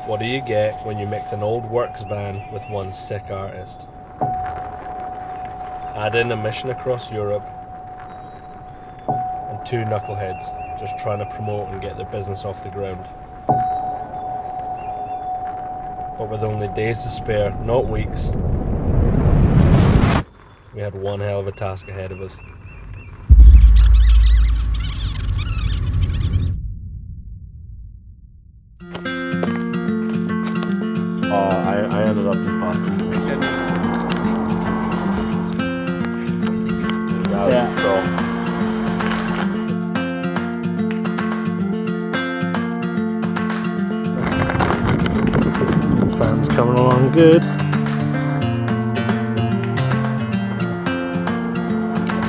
What do you get when you mix an old works van with one sick artist? Add in a mission across Europe and two knuckleheads just trying to promote and get their business off the ground. But with only days to spare, not weeks, we had one hell of a task ahead of us. I ended up in Boston. Yeah. Van's coming along good.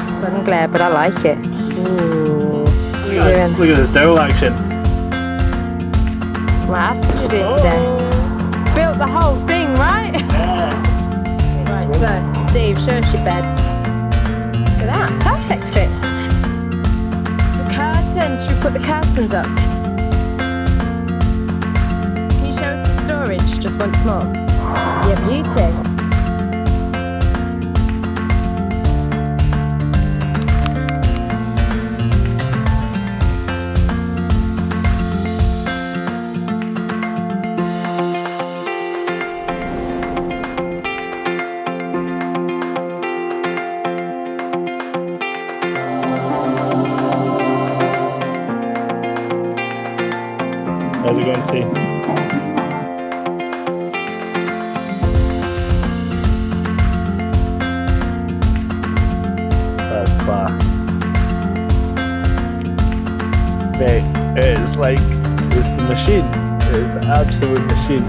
Sun glare, but I like it. Ooh. What are you doing? Look at this dowel action. What else did you do today? Built the whole thing, right? Yeah. Right, so Steve, show us your bed. Look at that, perfect fit. The curtains, should we put the curtains up? Can you show us the storage just once more? Yeah, beauty. How's it going, T? That's class. Mate, it's the machine. It is the absolute machine.